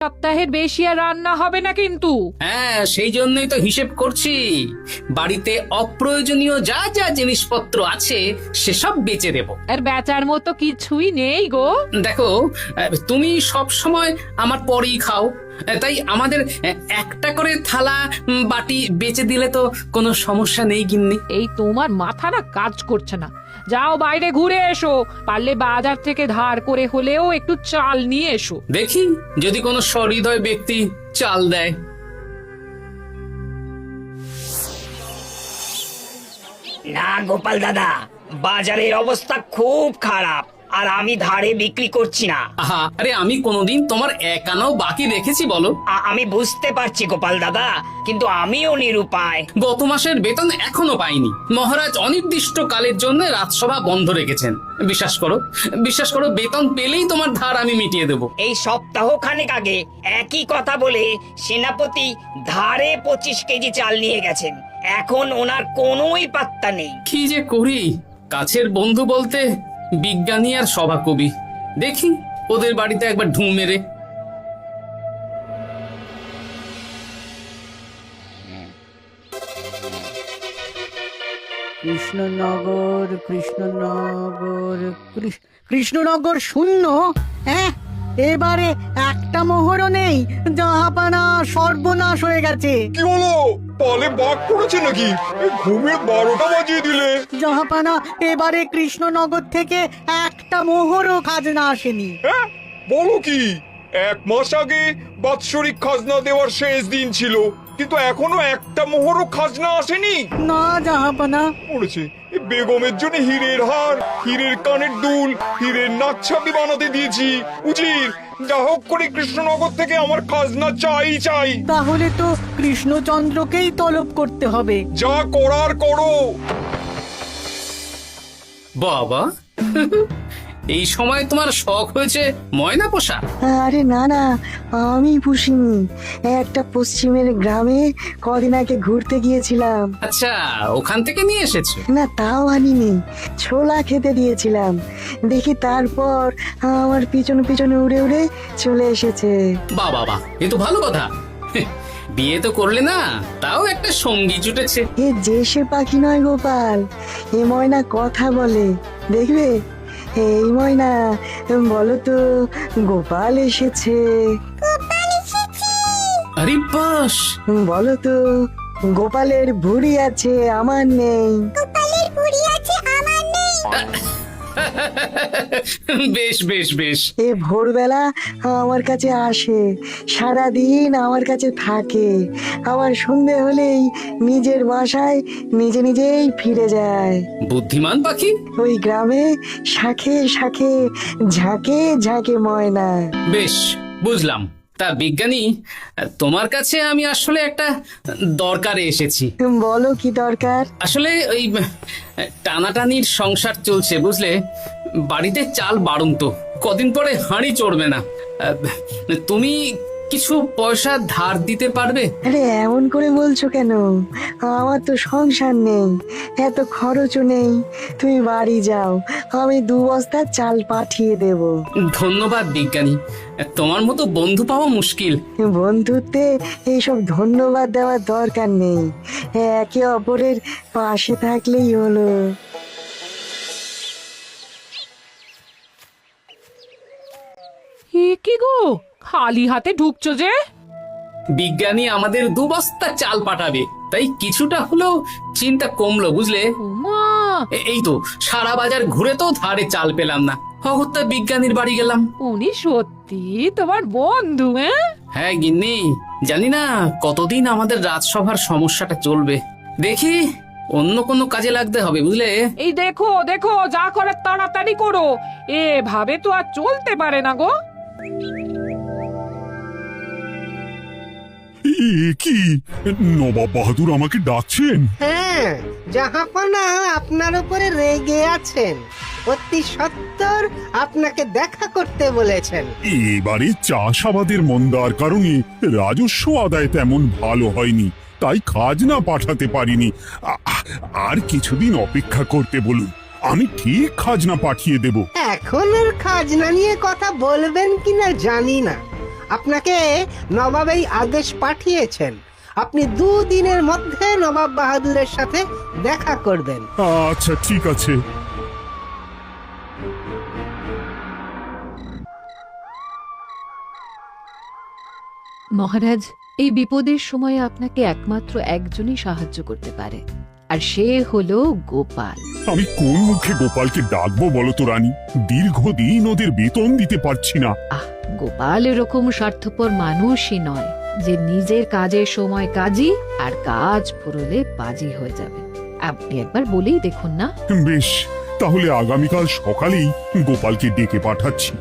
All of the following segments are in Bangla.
সপ্তাহের বেশি আর রান্না হবে না কিন্তু। হ্যাঁ, সেই জন্যই তো হিসেব করছি। বাড়িতে অপ্রয়োজনীয় যা যা জিনিসপত্র আছে সেসব বেচে দেব। আর বেচার মতো কিছুই নেই গো। দেখো, তুমি সব সময় আমার পরেই খাও, তাই আমাদের একটা করে থালা বাটি বেচে দিলে তো কোনো সমস্যা নেই গিন্নি। এই তোমার মাথাটা কাজ করছে না। যাও বাইরে ঘুরে এসো, পারলে বাজার থেকে ধার করে হলেও একটু চাল নিয়ে এসো। দেখি যদি কোনো সহৃদয় ব্যক্তি চাল দেয়। না গোপাল দাদা, বাজারের অবস্থা খুব খারাপ, আর আমি ধারে বিক্রি করছি না। আহা, আরে আমি কোনোদিন তোমার একানাও বাকি রেখেছি বলো? আমি বুঝতে পারছি গোপাল দাদা, কিন্তু আমিও নিরুপায়। গত মাসের বেতন এখনো পাইনি। মহারাজ অনির্দিষ্ট কালের জন্য রাজসভা বন্ধ রেখেছেন। বিশ্বাস করো, বিশ্বাস করো, বেতন পেলেই তোমার ধার আমি মিটিয়ে দেবো। এই সপ্তাহ খানেক আগে একই কথা বলে সেনাপতি ধারে 25 কেজি চাল নিয়ে গেছেন। এখন ওনার কোনোই পাত্তা নেই। কি যে করি, কাছের বন্ধু বলতে বিজ্ঞানী আর সভাকবি। দেখি ওদের বাড়িতে একবার ঢুঁ মেরে। কৃষ্ণনগর কৃষ্ণনগর কৃষ্ণনগর শূন্য। হ্যাঁ, এবারে একটা মোহরও নেই। জাহাপানা সর্বনাশ হয়ে গেছে। কি হলো? পালে বাঘ পড়েছে নাকি? এই ঘুমের 12টা বাজিয়ে দিলে। জাহাপানা, এবারে কৃষ্ণনগর থেকে একটা মোহরও খাজনা আসেনি। হ্যাঁ, বলো কি? 1 মাস আগে বাৎসরিক খাজনা দেওয়ার শেষ দিন ছিল, কিন্তু এখনো একটা মোহরও খাজনা আসেনি। না জাহাপানা। পড়েছে এই বেগমের জন্য হীরের হার, হীরের কানের দুল, হীরের নাকছাবি বানাতে দিয়েছি। উজির, যা হোক করে কৃষ্ণনগর থেকে আমার খাজনা চাই চাই। তাহলে তো কৃষ্ণচন্দ্রকেই তলব করতে হবে। যা করার করো। বাবা, এই সময় তোমার শখ হয়েছে ময়না পোষা? আরে না না, আমি পুষিনি। একটা পশ্চিমের গ্রামে কদিন আগে ঘুরতে গিয়েছিলাম। আচ্ছা, ওখান থেকে নিয়ে এসেছো? না, তাও আনিনি, ছোলা খেতে দিয়েছিলাম। দেখি তারপর আমার পিছনে পিছনে উড়ে উড়ে চলে এসেছে। বাহ বাহ বাহ, এ তো ভালো কথা। বিয়ে তো করলে না, তাও একটা সঙ্গী জুটেছে। এ যে সে পাখি নয় গোপাল, এ ময়না কথা বলে, দেখবে। এই ময়না, বলো তো গোপাল এসেছে। আরে বাস, বলো তো গোপালের ভুঁড়ি আছে আমার নেই। বেশ বেশ বেশ। এ ভোরবেলা আমার কাছে আসে, সারাদিন আমার কাছে থাকে, আবার সন্ধে হলেই নিজের বাসায় নিজে নিজেই ফিরে যায়। বুদ্ধিমান পাখি। ওই গ্রামে শাখে শাখে ঝাঁকে ঝাঁকে ময়না। বেশ, বুঝলাম। তা বিজ্ঞানী, তোমার কাছে আমি আসলে একটা দরকারে এসেছি। বলো কি দরকার? আসলে ওই টানাটানির সংসার চলছে, বুঝলে। বাড়িতে চাল বাড়ন্ত, কদিন পরে হাঁড়ি চড়বে না। তুমি কিছু পয়সা ধার দিতে পারবে? আরে এমন করে বলছো কেন? আমার তো সংসার নেই, এত খরচও নেই। তুমি বাড়ি যাও, আমি 2 বস্তা চাল পাঠিয়ে দেব। ধন্যবাদ বিজ্ঞানী, তোমার মতো বন্ধু পাওয়া মুশকিল। বন্ধুত্বে এইসব ধন্যবাদ দেওয়ার দরকার নেই, একে অপরের পাশে থাকলেই হলো। এ কি গো, খালি হাতে ঢুকছো যে? বিজ্ঞানী আমাদের 2 বস্তা চাল পাঠাবে, তাই কিছুটা হলেও চিন্তা কমলো, বুঝলে। ওমা, এই তো সারা বাজার ঘুরে তো ধারে চাল পেলাম না, অগত্যা বিজ্ঞানীর বাড়ি গেলাম। উনি সত্যি তোমার বন্ধু? হ্যাঁ গিন্নি, জানি না কতদিন আমাদের রাজসভার সমস্যাটা চলবে। দেখি অন্য কোনো কাজে লাগতে হবে, বুঝলে। এই দেখো দেখো, যা করার তাড়াতাড়ি করো, এভাবে তো আর চলতে পারে না গো। কি নবাব বাহাদুর আমাকে ডাকছেন? হ্যাঁ, জাহাপনা আপনার উপরে রেগে আছেন। অতি সত্বর আপনাকে দেখা করতে বলেছেন। এবারে চাষাবাদের মন্দার কারণে রাজস্ব আদায় তেমন ভালো হয়নি, তাই খাজনা পাঠাতে পারিনি। আর কিছুদিন অপেক্ষা করতে বলুন, আমি ঠিক খাজনা পাঠিয়ে দেব। এখন আর খাজনা নিয়ে কথা বলবেন কিনা জানি না। আপনাকে নবাব এই আদেশ পাঠিয়েছেন আপনি 2 দিনের মধ্যে নবাব বাহাদুরের সাথে দেখা করবেন। আচ্ছা ঠিক আছে। মহারাজ, এই বিপদের সময় আপনাকে একমাত্র একজনই সাহায্য করতে পারে, আর সে হলো গোপাল। আমি কোন মুখে গোপালকে ডাকবো বলো তো রানী? দীর্ঘদিন ওদের বেতন দিতে পারছি না। গোপাল এরকম স্বার্থপর মানুষই নয় যে নিজের কাজের সময় কাজী আর কাজ ফুরলে বাজি হয়ে যাবে। আপনি একবার বলেই দেখুন না। বেশ, তাহলে আগামীকাল সকালেই গোপালকে ডেকে পাঠাচ্ছি।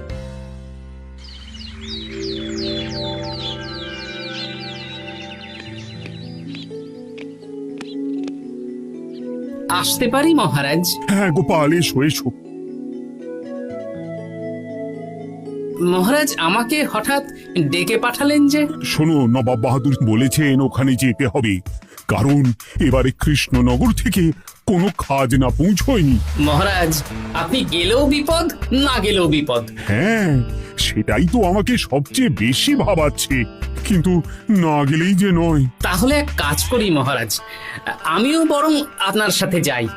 আসতে পারি মহারাজ? হ্যাঁ গোপাল, এসো এসো। মহারাজ আমাকে হঠাৎ ডেকে পাঠালেন যে? শোনো, নবাব বাহাদুর বলেছেন ওখানে যেতে হবে, কারণ এবারে কৃষ্ণনগর থেকে কোনো খাজনা পৌঁছয়নি। মহারাজ, আপনি গেলেও বিপদ, না গেলেও বিপদ। হ্যাঁ, সেটাই তো আমাকে সবচেয়ে বেশি ভাবাচ্ছে, কিন্তু না গেলেই যে নয়। তাহলে এক কাজ করি মহারাজ, আমিও বরং আপনার সাথে যাই।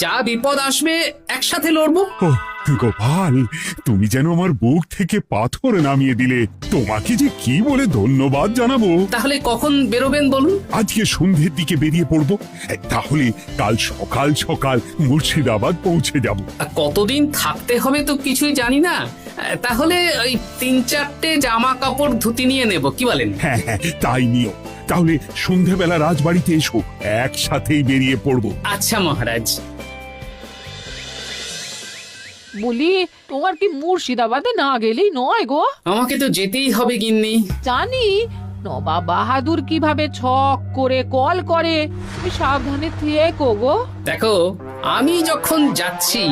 যা বিপদ আসবে একসাথে লড়বো। ও গোপাল, তুমি যেন আমার বুক থেকে পাথর নামিয়ে দিলে। তোমাকে যে কি বলে ধন্যবাদ জানাবো। তাহলে কখন বেরোবেন বলুন? আজকে সন্ধ্যের দিকে বেরিয়ে পড়বো, তাহলে কাল সকাল সকাল মুর্শিদাবাদ পৌঁছে যাব। কতদিন থাকতে হবে তো কিছুই জানি না, তাহলে ওই 3-4টে জামা কাপড় ধুতি নিয়ে নেব, কি বলেন? হ্যাঁ হ্যাঁ, তাই নিও। তাহলে সন্ধ্যাবেলা রাজবাড়িতে এসো, একসাথেই বেরিয়ে পড়বো। আচ্ছা মহারাজ। বলি, তোমার কি মুর্শিদাবাদে না গেলেই নয় গো? আমাকে তো যেতেই হবে গিন্নি। জানি নবাব বাহাদুর কিভাবে ছক করে কল করে, তুমি সাবধানে থেকো গো। দেখো, আমি যখন যাচ্ছি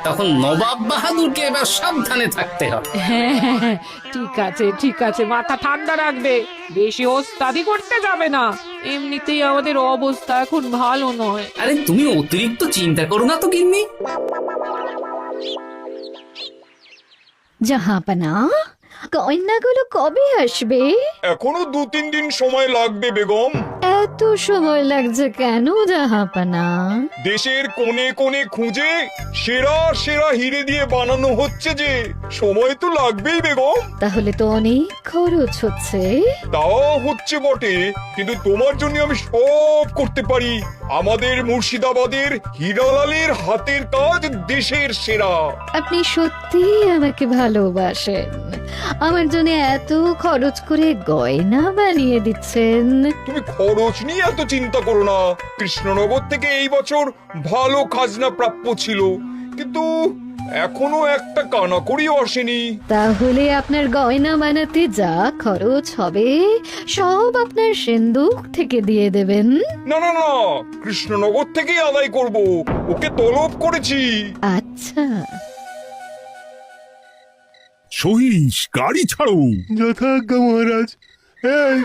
তখন নবাব বাহাদুরকে এবার সাবধানে থাকতে হবে। হ্যাঁ, ঠিক আছে ঠিক আছে, মাথা ঠান্ডা রাখবে, বেশি ওস্তাদি করতে যাবে না। এমনিতেই আমাদের অবস্থা এখন ভালো নয়। আরে তুমি অতিরিক্ত চিন্তা করো না তো গিন্নি। জাহাপনা, কন্যাগুলো কবে আসবে? এখনো 2-3 দিন সময় লাগবে বেগম। এত সময় লাগছে কেন জাহাপনা? দেশের কোণে কোণে খুঁজে সেরা সেরা হিরে দিয়ে বানানো হচ্ছে যে, সময় তো লাগবেই বেগম। তাহলে তো অনেক খরচ হচ্ছে। তাও হচ্ছে বটে, কিন্তু তোমার জন্য আমি সব করতে পারি। আমাদের মুর্শিদাবাদের হীরালালের হাতের কাজ দেশের সেরা। আপনি সত্যি আমাকে ভালোবাসেন, আমার জন্য এত খরচ করে গয়না বানিয়ে দিচ্ছেন। তুমি খরচ নিয়ে এত চিন্তা করো না। কৃষ্ণনগর থেকে এই বছর ভালো খাজনা প্রাপ্য ছিল, কিন্তু এখনো একটা কানাকড়িও আসেনি। তাহলে আপনার গয়না বানাতে যা খরচ হবে সব আপনার সিন্দুক থেকে দিয়ে দেবেন? না না না, কৃষ্ণনগর থেকেই আদায় করব, ওকে তলব করেছি। আচ্ছা, সহিস, গাড়ি ছাড়ো। যথাজ্ঞা মহারাজ। এই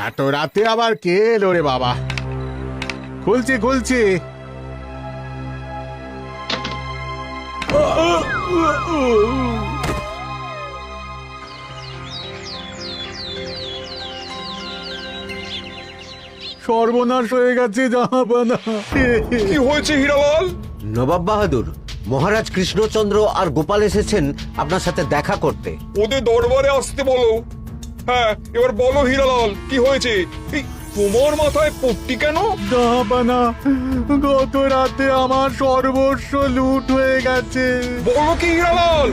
এত রাতে আবার কে এলো রে বাবা? খুলছে খুলছে। সর্বনাশ হয়ে গেছে জাহাপানা। কি হয়েছে হীরালাল? নবাব বাহাদুর, মহারাজ কৃষ্ণচন্দ্র আর গোপাল এসেছেন আপনার সাথে দেখা করতে। ওদের দরবারে আসতে বলো। হ্যাঁ, এবার বলো হীরালাল, কি হয়েছে? এই, তোমার মাথায় পট্টি কেন? জাহাপানা, গত রাতে আমার সর্বস্ব লুট হয়ে গেছে। বলো কি হীরালাল?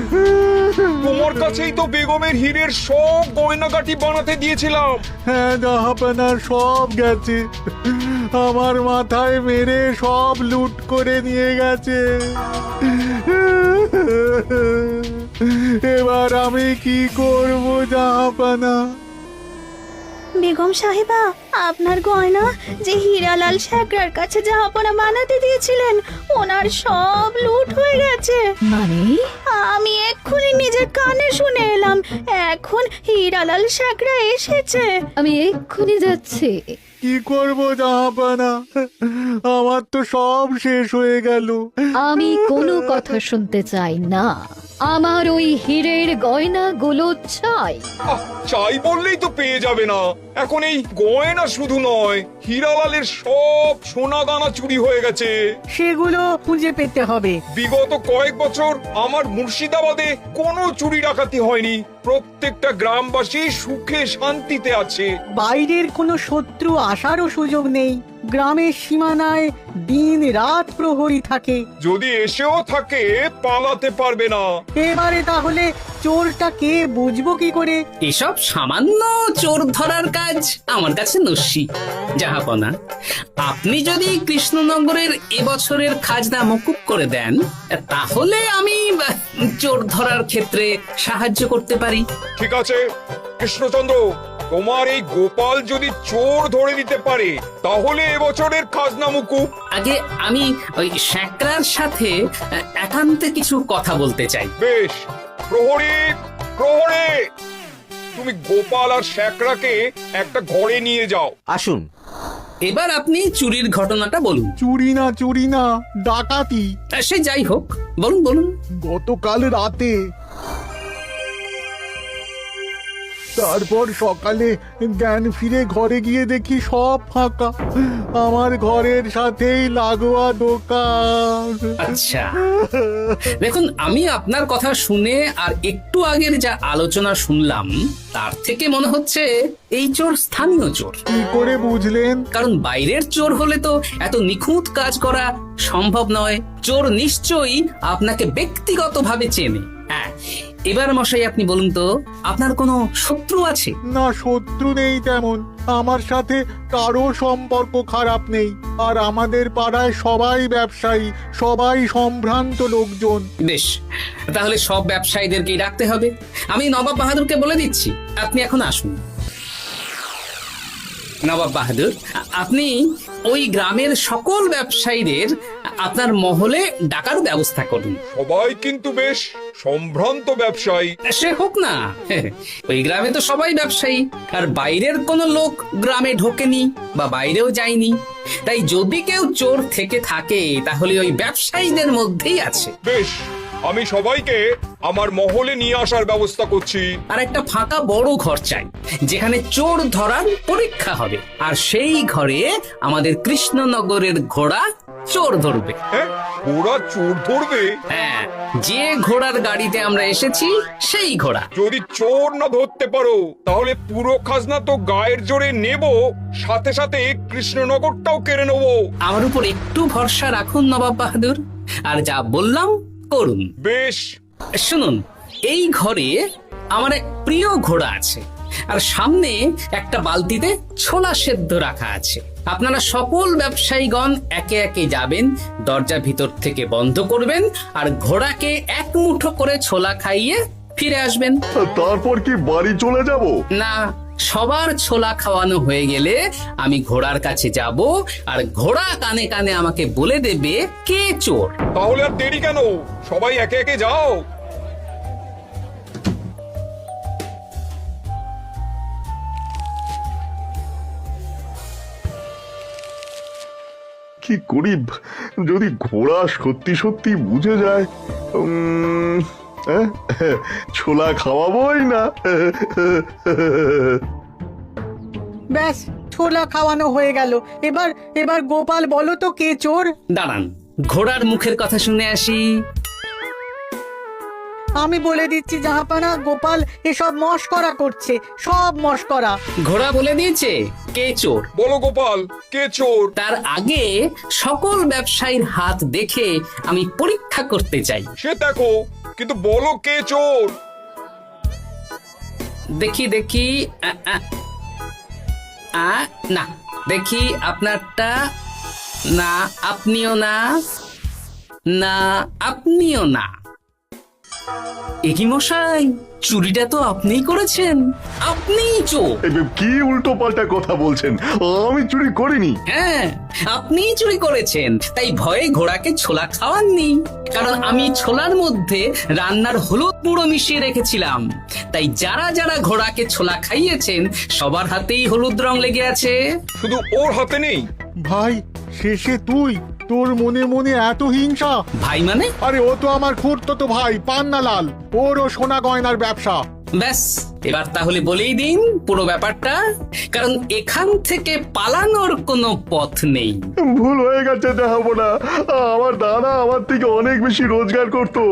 তোমার কাছেই তো বেগমের হীরের সব গয়নাগাটি বানাতে দিয়েছিলাম। হ্যাঁ জাহাপানা, সব গেছে। আমার মাথায় মেরে সব লুট করে নিয়ে গেছে। এবার আমি কি করব জাহাপানা? বেগম সাহেবা, আপনার গয়না যে হীরালাল শেখরার কাছে জাহাপনা বানাতে দিয়েছিলেন, ওনার সব লুট হয়ে গেছে। মানে? আমি এক্ষুনি নিজের কানে শুনে এলাম, এখন হীরালাল শেখরা এসেছে। আমি এক্ষুনি যাচ্ছি। কি করব জাহাপানা, আমার তো সব শেষ হয়ে গেল। আমি কোনো কথা শুনতে চাই না, আমার ওই হীরের গয়নাগুলো চাই। চাই বললেই তো পেয়ে যাবে না। এখন এই গয়না শুধু নয়, হীরালালের সব সোনা দানা চুরি হয়ে গেছে। সেগুলো খুঁজে পেতে হবে। বিগত কয়েক বছর আমার মুর্শিদাবাদে কোনো চুরি ডাকাতি হয়নি। প্রত্যেকটা গ্রামবাসী সুখে শান্তিতে আছে। বাইরের কোনো শত্রু আসারও সুযোগ নেই। গ্রামের সীমানায় দিন রাত প্রহরী থাকে। যদি এসেও থাকে পালাতে পারবে না। এবারে তাহলে চোরটা কে বুঝবো কি করে? এসব সামান্য চোর ধরার কাজ আমার কাছে নস্যি। জাহাপনা, আপনি যদি কৃষ্ণনগরের এবছরের খাজনা মকুব করে দেন, তাহলে আমি চোর ধরার ক্ষেত্রে সাহায্য করতে পারি। ঠিক আছে কৃষ্ণচন্দ্র, তোমার এই গোপাল যদি চোর ধরে দিতে পারে তাহলে এবছরের খাজনা মুকুব। আগে আমি ওই শেখরার সাথে একান্তে কিছু কথা বলতে চাই। বেশ, প্রহরী প্রহরী, তুমি গোপাল আর শেখরাকে একটা ঘরে নিয়ে যাও। আসুন। এবার আপনি চুরির ঘটনাটা বলুন। চুরি না, ডাকাতি। সে যাই হোক, বলুন বলুন। গতকাল রাতে, তারপর সকালে জ্ঞান ফিরে ঘরে গিয়ে দেখি সব ফাঁকা। আমার ঘরের সাথেই লাগোয়া দোকান। আচ্ছা, দেখুন, আমি আপনার কথা শুনে আর একটু আগের যা আলোচনা শুনলাম তার থেকে মনে হচ্ছে এই চোর স্থানীয় চোর। কি করে বুঝলেন? কারণ বাইরের চোর হলে তো এত নিখুঁত কাজ করা সম্ভব নয়। চোর নিশ্চয়ই আপনাকে ব্যক্তিগতভাবে চেনে। হ্যাঁ, এবার মশাই আপনি বলুন তো, আপনার কোনো শত্রু আছে? না, শত্রু নেই তেমন। আমার সাথে কারো সম্পর্ক খারাপ নেই। আর আমাদের পাড়ায় সবাই ব্যবসায়ী, সবাই সম্ভ্রান্ত লোকজন। বেশ, তাহলে সব ব্যবসায়ীদেরকেই রাখতে হবে। আমি নবাব বাহাদুরকে বলে দিচ্ছি, আপনি এখন আসুন। নবাব বাহাদুর, আপনি ওই গ্রামের সকল ব্যবসায়ীদের আপনার মহলে ডাকার ব্যবস্থা করুন। সবাই কিন্তু বেশ সম্ভ্রান্ত ব্যবসায়ী। সে হোক না, ওই গ্রামে তো সবাই ব্যবসায়ী, আর বাইরের কোনো লোক গ্রামে ঢোকেনি বা বাইরেও যায়নি। তাই যদি কেউ চোর থেকে থাকে তাহলে ওই ব্যবসায়ীদের মধ্যেই আছে। বেশ, আমি সবাইকে আমার মহলে নিয়ে আসার ব্যবস্থা করছি। আর একটা ফাঁকা বড় ঘর চাই, যেখানে চোর ধরার পরীক্ষা হবে। আর সেই ঘরে আমাদের কৃষ্ণনগরের ঘোড়া চোর ধরবে। হ্যাঁ, ঘোড়া চোর ধরবে? হ্যাঁ, যে ঘোড়ার গাড়িতে আমরা এসেছি সেই ঘোড়া। যদি চোর না ধরতে পারো তাহলে পুরো খাজনা তো গায়ের জোরে নেব, সাথে সাথে কৃষ্ণনগরটাও কেড়ে নেব। আমার উপর একটু ভরসা রাখুন নবাব বাহাদুর, আর যা বললাম করুন। বেশ, শুনুন, এই ঘরে আমার এক প্রিয় ঘোড়া আছে, আর সামনে একটা বালতিতে ছোলা সেদ্ধ রাখা আছে। আপনারা সকল ব্যবসায়ীগণ একে একে যাবেন, দরজা ভিতর থেকে বন্ধ করবেন, আর ঘোড়াকে এক মুঠো করে ছোলা খাইয়ে ফিরে আসবেন। তারপর কি বাড়ি চলে যাব? না, সবার ছোলা খাওয়ানো হয়ে গেলে আমি ঘোড়ার কাছে যাব, আর ঘোড়া কানে কানে আমাকে বলে দেবে কে চোর। তাহলে আর দেরি কেন, সবাই একে একে যাও। কি করি যদি ঘোড়া সত্যি সত্যি বুঝে যায়? ছোলা খাওয়াবোই না। ব্যাস, ছোলা খাওয়ানো হয়ে গেল। এবার গোপাল বলো তো কে চোর? দাঁড়ান, ঘোড়ার মুখের কথা শুনে আসি। আমি বলে দিচ্ছি জাহাপানা, গোপাল এসব মশকরা করছে, সব মশকরা। ঘোড়া বলে দিয়েছে কে চোর। বলো গোপাল, কে চোর? তার আগে সকল ব্যবসায়ীর হাত দেখে আমি পরীক্ষা করতে চাই। সে দেখো, কিন্তু বলো কে চোর? দেখি দেখি, না, দেখি আপনারটা। না, আপনিও না। না, আপনিও না। একি মশাই, চুরিটা তো আপনিই করেছেন, আপনিই চোর। কি উল্টো পাল্টা কথা বলছেন? আমি চুরি করিনি। হ্যাঁ, আপনিই চুরি করেছেন, তাই ভয়ে ঘোড়াকে ছোলা খাওয়াননি। কারণ আমি ছোলার মধ্যে রান্নার হলুদ গুঁড়ো মিশিয়ে রেখেছিলাম, তাই যারা যারা ঘোড়াকে ছোলা খাইয়েছেন সবার হাতেই হলুদ রং লেগে আছে। শুধু ওর হাতে নেই। ভাই, শেষে তুই? তোর মনে মনে এত হিংসা? ভাই মানে? আরে ও তো আমার খুড়তো ভাই পান্নালাল, ওরও সোনা গয়নার ব্যবসা। ব্যাস, এবার তাহলে বলেই দিন পুরো ব্যাপারটা, কারণ এখান থেকে পালানোর কোনো পথ নেই। ভুল হয়ে গেছে দেখাবো না। আমার দাদা আমার থেকে অনেক বেশি রোজগার করতো,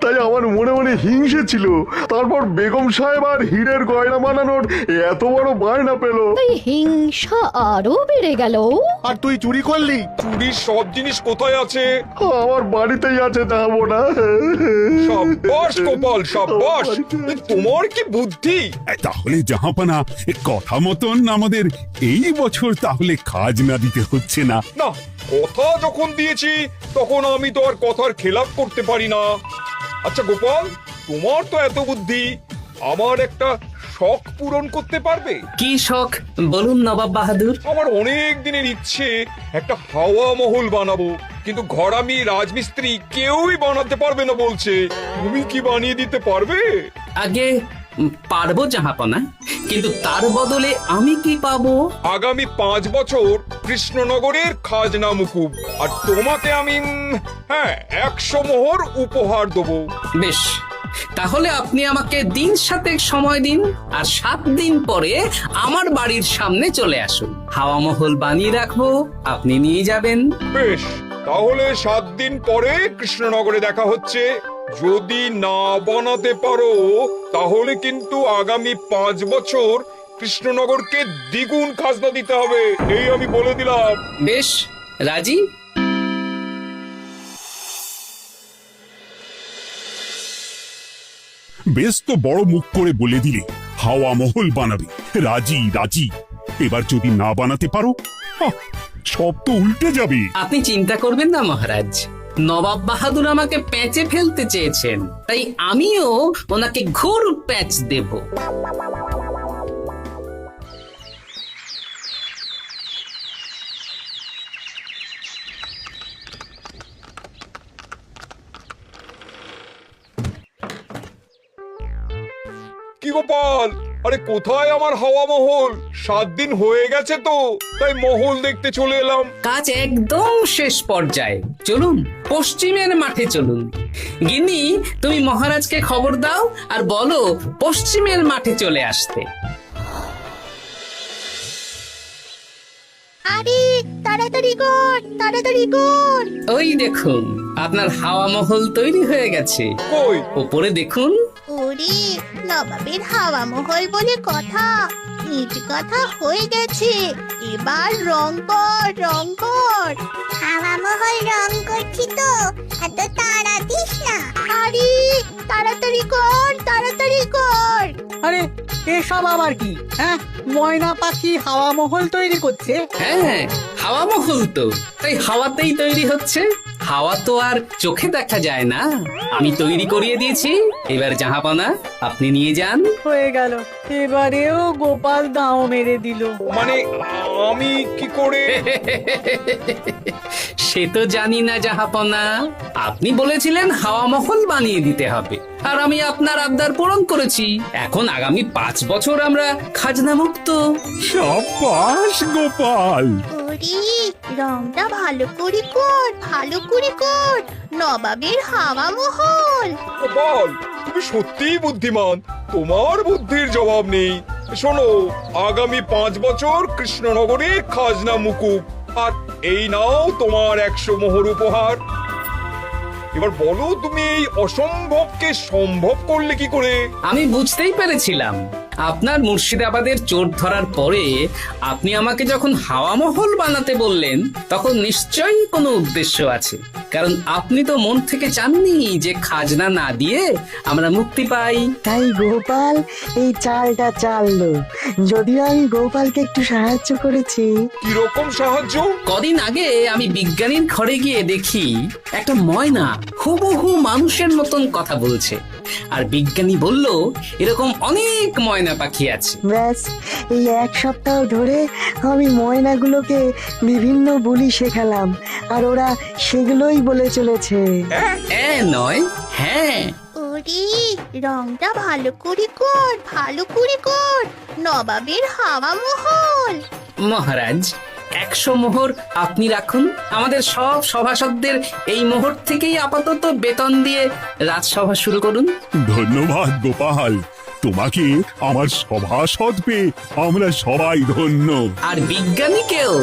তাই আমার মনে মনে হিংসে ছিল। তারপর বেগম সাহেব আর হীরের গয়না বানানোর এত বড় বায়না পেল, তাই হিংসা আরো বেড়ে গেল। আর তুই চুরি করলি? চুরির সব জিনিস কোথায় আছে? আমার বাড়িতেই আছে দেখাবো না। সাব্বাস গোপাল, সাব্বাস। তোমার কি বুদ্ধি! তাহলে জাহাপানা, কথা মতন আমাদের এই বছর তাহলে খাজনা দিতে হচ্ছে না। না, কথা যখন দিয়েছি তখন আমি তো আর কথার খেলাপ করতে পারি না। আচ্ছা গোপাল, তোমার তো এত বুদ্ধি, আমার একটা শখ পূরণ করতে পারবে? কি শখ বলুন নবাব বাহাদুর। আমার অনেক দিনের ইচ্ছে একটা হাওয়া মহল বানাবো, কিন্তু ঘরামি রাজমিস্ত্রি কেউই বানাতে পারবে না বলছে। তুমি কি বানিয়ে দিতে পারবে? আগে পারবো জাহাপনা, কিন্তু তার বদলে আমি কি পাবো? আগামী 5 বছর কৃষ্ণনগরের খাজনা মুকুব, আর তোমাকে আমি 100 মোহর উপহার দেবো। বেশ, তাহলে আপনি আমাকে দিন 7 সময় দিন, আর 7 দিন পরে আমার বাড়ির সামনে চলে আসুন। হাওয়া মহল বানিয়ে রাখবো, আপনি নিয়ে যাবেন। বেশ, তাহলে 7 দিন পরে কৃষ্ণনগরে দেখা হচ্ছে। যদি না বানাতে পারো তাহলে কিন্তু আগামী 5 বছর কৃষ্ণনগরকে দ্বিগুণ খাজনা দিতে হবে, এই আমি বলে দিলাম। বেশ, রাজি। বেশ তো বড় মুখ করে বলে দিলে হাওয়া মহল বানাবে। রাজি রাজি। এবার যদি না বানাতে পারো, সব তো উল্টে যাবে। আপনি চিন্তা করবেন না মহারাজ, নবাব বাহাদুর আমাকে প্যাঁচে ফেলতে চেয়েছেন, তাই আমিও ওনাকে ঘোর প্যাঁচ দেব। কি গোপাল, আরে কোথায় আমার হাওয়া মহল? 7 দিন হয়ে গেছে তো, তাই মহল দেখতে চলে এলাম। কাজ একদম শেষ পর্যায়ে, চলুন পশ্চিমের মাঠে চলুন। গিন্নি, তুমি মহারাজকে খবর দাও আর বলো পশ্চিমের মাঠে চলে আসতে। আরে তাড়াতাড়ি কর, তাড়াতাড়ি কর। ওই দেখুন, আপনার হাওয়া মহল তৈরি হয়ে গেছে। কই? ওপরে দেখুন। ওরে, নবাবের হাওয়া মহল বলে কথা, নিজ কথা হয়ে গেছে। এবার রং কর, রং কর। হাওয়া মহল রং করছি তো, এত তাড়া দিস না। আরে তাড়াতাড়ি কর, তাড়াতাড়ি কর। আরে এসব আবার কি? ময়না পাখি হাওয়া মহল তৈরি করছে? হ্যাঁ, হাওয়া মহল তো, তাই হাওয়াতেই তৈরি হচ্ছে। হাওয়া তো আর চোখে দেখা যায় না, আমি তৈরি করিয়ে দিয়েছি। এবার জাহাপানা আপনি নিয়ে যান। হয়ে গেল, এবারেও গোপাল দাও মেরে দিল। মানে আমি কি করে? সে তো জানি না জাহাপনা, আপনি বলেছিলেন হাওয়া মহল বানিয়ে দিতে হবে, আর আমি আপনার আবদার পূরণ করেছি। এখন আগামী 5 বছর আমরা খাজনা মুক্ত। সাব্বাস গোপাল। ওরে, রংটা ভালো করে কর, ভালো করে কর। নবাবের হাওয়া মহল। গোপাল, তুমি সত্যিই বুদ্ধিমান, তোমার বুদ্ধির জবাব নেই। শোনো, আগামী 5 বছর কৃষ্ণনগরে খাজনা মুকুব, আর এই নাও তোমার 100 মোহর উপহার। এবার বলো, তুমি এই অসম্ভবকে সম্ভব করলে কি করে? আমি বুঝতেই পেরেছিলাম, আপনার মুর্শিদাবাদের চোর ধরার পরে আপনি আমাকে যখন হাওয়া মহল বানাতে বললেন, তখন নিশ্চয়ই কোনো উদ্দেশ্য আছে। কারণ আপনি তো মন থেকে চাননি যে খাজনা না দিয়ে আমরা মুক্তি পাই। তাই গোপাল এই চালটা চাললো। যদিও আমি গোপালকে একটু সাহায্য করেছি। কিরকম সাহায্য? কদিন আগে আমি বিজ্ঞানীর ঘরে গিয়ে দেখি একটা ময়না হুবহু মানুষের মতন কথা বলছে। আর বিজ্ঞানী বলল এরকম অনেক ময়না পাখি আছে। ব্যাস এই এক সপ্তাহ ধরে আমি ময়নাগুলোকে বিভিন্ন বুলি শেখালাম আর ওরা সেগুলোই বলে চলেছে। নয়, হ্যাঁ। ওরে রংটা ভালো করে কর, ভালো করে কর, নবাবের হাওয়া মহল। মহারাজ 100 মোহর আপনি রাখুন। আমাদের সব সভাসদদের এই মোহর থেকেই আপাতত বেতন দিয়ে রাজসভা শুরু করুন। ধন্যবাদ গোপাল, তোমাকে আমার সভাসদ পেয়ে আমরা সবাই ধন্য। আর বিজ্ঞানীকেও।